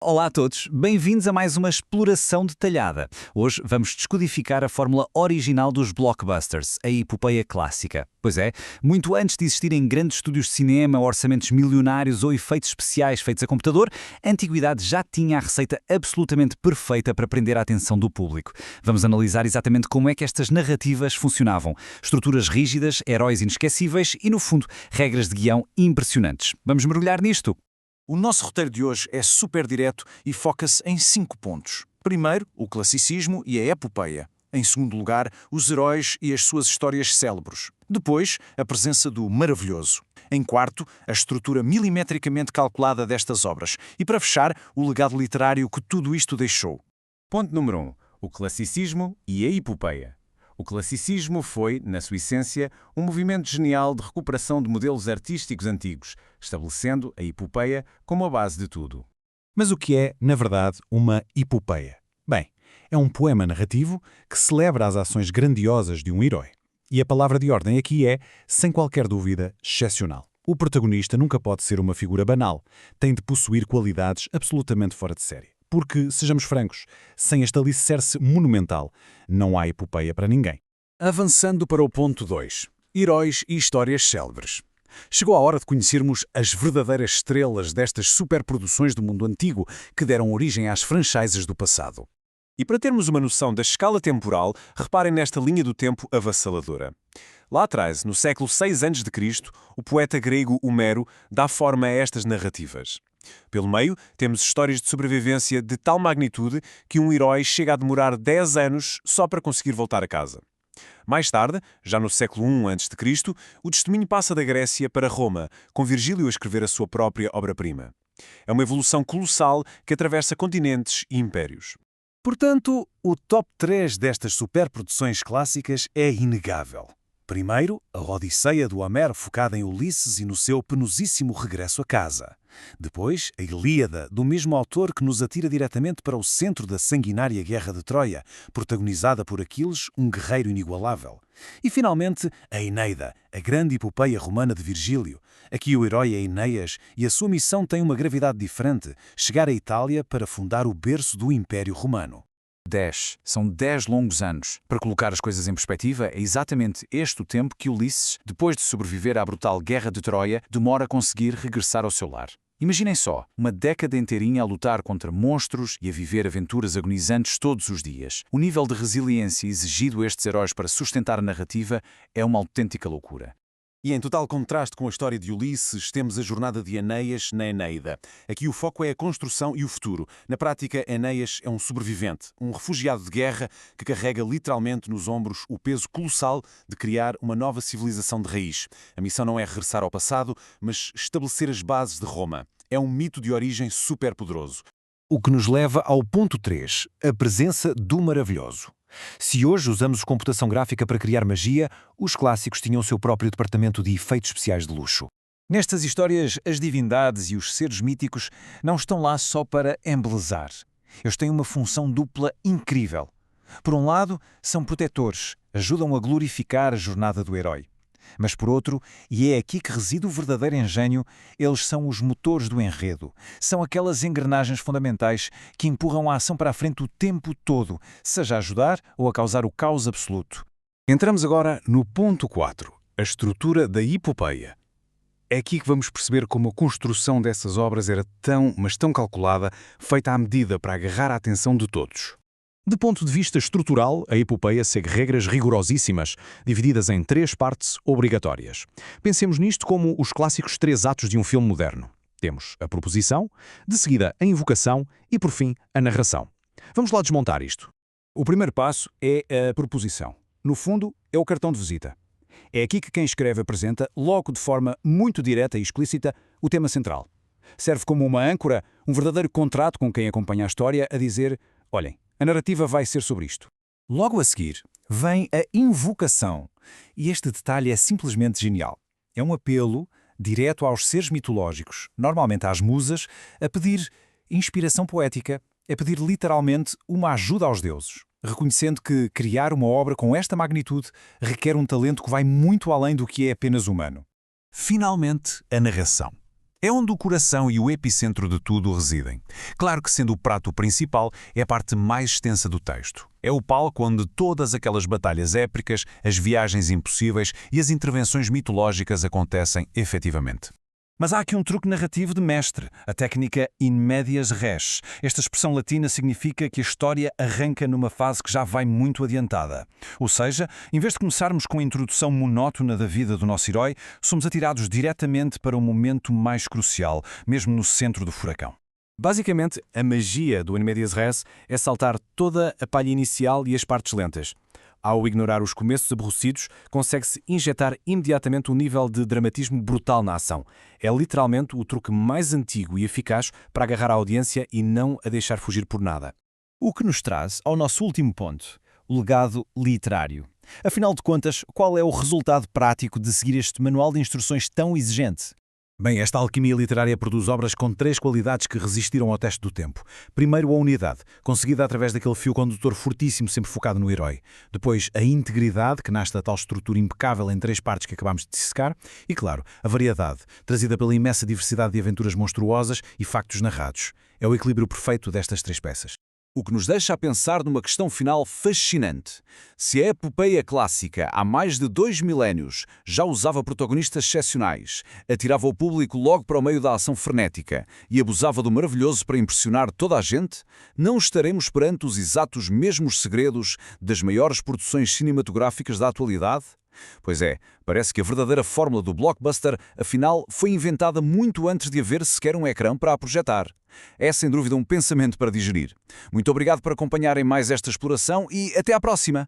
Olá a todos, bem-vindos a mais uma exploração detalhada. Hoje vamos descodificar a fórmula original dos blockbusters, a epopeia clássica. Pois é, muito antes de existirem grandes estúdios de cinema, orçamentos milionários ou efeitos especiais feitos a computador, a antiguidade já tinha a receita absolutamente perfeita para prender a atenção do público. Vamos analisar exatamente como é que estas narrativas funcionavam. Estruturas rígidas, heróis inesquecíveis e, no fundo, regras de guião impressionantes. Vamos mergulhar nisto. O nosso roteiro de hoje é super direto e foca-se em 5 pontos. Primeiro, o classicismo e a epopeia. Em segundo lugar, os heróis e as suas histórias célebres. Depois, a presença do maravilhoso. Em quarto, a estrutura milimetricamente calculada destas obras. E para fechar, o legado literário que tudo isto deixou. Ponto número 1. O classicismo e a epopeia. O classicismo foi, na sua essência, um movimento genial de recuperação de modelos artísticos antigos, estabelecendo a epopeia como a base de tudo. Mas o que é, na verdade, uma epopeia? Bem, é um poema narrativo que celebra as ações grandiosas de um herói. E a palavra de ordem aqui é, sem qualquer dúvida, excepcional. O protagonista nunca pode ser uma figura banal, tem de possuir qualidades absolutamente fora de série. Porque, sejamos francos, sem este alicerce monumental, não há epopeia para ninguém. Avançando para o ponto 2. Heróis e histórias célebres. Chegou a hora de conhecermos as verdadeiras estrelas destas superproduções do mundo antigo que deram origem às franchises do passado. E para termos uma noção da escala temporal, reparem nesta linha do tempo avassaladora. Lá atrás, no século 6 a.C., o poeta grego Homero dá forma a estas narrativas. Pelo meio, temos histórias de sobrevivência de tal magnitude que um herói chega a demorar 10 anos só para conseguir voltar a casa. Mais tarde, já no século I a.C., o testemunho passa da Grécia para Roma, com Virgílio a escrever a sua própria obra-prima. É uma evolução colossal que atravessa continentes e impérios. Portanto, o top 3 destas superproduções clássicas é inegável. Primeiro, a Odisseia do Homero focada em Ulisses e no seu penosíssimo regresso a casa. Depois, a Ilíada, do mesmo autor que nos atira diretamente para o centro da sanguinária Guerra de Troia, protagonizada por Aquiles, um guerreiro inigualável. E, finalmente, a Eneida, a grande epopeia romana de Virgílio. Aqui o herói é Enéas e a sua missão tem uma gravidade diferente, chegar à Itália para fundar o berço do Império Romano. 10. São 10 longos anos. Para colocar as coisas em perspectiva, é exatamente este o tempo que Ulisses, depois de sobreviver à brutal Guerra de Troia, demora a conseguir regressar ao seu lar. Imaginem só, uma década inteirinha a lutar contra monstros e a viver aventuras agonizantes todos os dias. O nível de resiliência exigido a estes heróis para sustentar a narrativa é uma autêntica loucura. E em total contraste com a história de Ulisses, temos a jornada de Enéas na Eneida. Aqui o foco é a construção e o futuro. Na prática, Enéas é um sobrevivente, um refugiado de guerra que carrega literalmente nos ombros o peso colossal de criar uma nova civilização de raiz. A missão não é regressar ao passado, mas estabelecer as bases de Roma. É um mito de origem superpoderoso. O que nos leva ao ponto 3, a presença do maravilhoso. Se hoje usamos computação gráfica para criar magia, os clássicos tinham o seu próprio departamento de efeitos especiais de luxo. Nestas histórias, as divindades e os seres míticos não estão lá só para embelezar. Eles têm uma função dupla incrível. Por um lado, são protetores, ajudam a glorificar a jornada do herói. Mas por outro, e é aqui que reside o verdadeiro engenho, eles são os motores do enredo. São aquelas engrenagens fundamentais que empurram a ação para a frente o tempo todo, seja a ajudar ou a causar o caos absoluto. Entramos agora no ponto 4, a estrutura da epopeia. É aqui que vamos perceber como a construção dessas obras era mas tão calculada, feita à medida para agarrar a atenção de todos. De ponto de vista estrutural, a epopeia segue regras rigorosíssimas, divididas em 3 partes obrigatórias. Pensemos nisto como os clássicos 3 atos de um filme moderno. Temos a proposição, de seguida a invocação e, por fim, a narração. Vamos lá desmontar isto. O primeiro passo é a proposição. No fundo, é o cartão de visita. É aqui que quem escreve apresenta, logo de forma muito direta e explícita, o tema central. Serve como uma âncora, um verdadeiro contrato com quem acompanha a história, a dizer: olhem, a narrativa vai ser sobre isto. Logo a seguir, vem a invocação. E este detalhe é simplesmente genial. É um apelo direto aos seres mitológicos, normalmente às musas, a pedir inspiração poética, a pedir literalmente uma ajuda aos deuses, reconhecendo que criar uma obra com esta magnitude requer um talento que vai muito além do que é apenas humano. Finalmente, a narração. É onde o coração e o epicentro de tudo residem. Claro que, sendo o prato principal, é a parte mais extensa do texto. É o palco onde todas aquelas batalhas épicas, as viagens impossíveis e as intervenções mitológicas acontecem efetivamente. Mas há aqui um truque narrativo de mestre, a técnica in medias res. Esta expressão latina significa que a história arranca numa fase que já vai muito adiantada. Ou seja, em vez de começarmos com a introdução monótona da vida do nosso herói, somos atirados diretamente para o momento mais crucial, mesmo no centro do furacão. Basicamente, a magia do in medias res é saltar toda a palha inicial e as partes lentas. Ao ignorar os começos aborrecidos, consegue-se injetar imediatamente um nível de dramatismo brutal na ação. É literalmente o truque mais antigo e eficaz para agarrar a audiência e não a deixar fugir por nada. O que nos traz ao nosso último ponto, o legado literário. Afinal de contas, qual é o resultado prático de seguir este manual de instruções tão exigente? Bem, esta alquimia literária produz obras com 3 qualidades que resistiram ao teste do tempo. Primeiro, a unidade, conseguida através daquele fio condutor fortíssimo sempre focado no herói. Depois, a integridade, que nasce da tal estrutura impecável em 3 partes que acabámos de dissecar. E, claro, a variedade, trazida pela imensa diversidade de aventuras monstruosas e factos narrados. É o equilíbrio perfeito destas 3 peças. O que nos deixa a pensar numa questão final fascinante. Se a epopeia clássica, há mais de 2 milénios, já usava protagonistas excepcionais, atirava o público logo para o meio da ação frenética e abusava do maravilhoso para impressionar toda a gente, não estaremos perante os exatos mesmos segredos das maiores produções cinematográficas da atualidade? Pois é, parece que a verdadeira fórmula do blockbuster, afinal, foi inventada muito antes de haver sequer um ecrã para a projetar. É sem dúvida um pensamento para digerir. Muito obrigado por acompanharem mais esta exploração e até à próxima!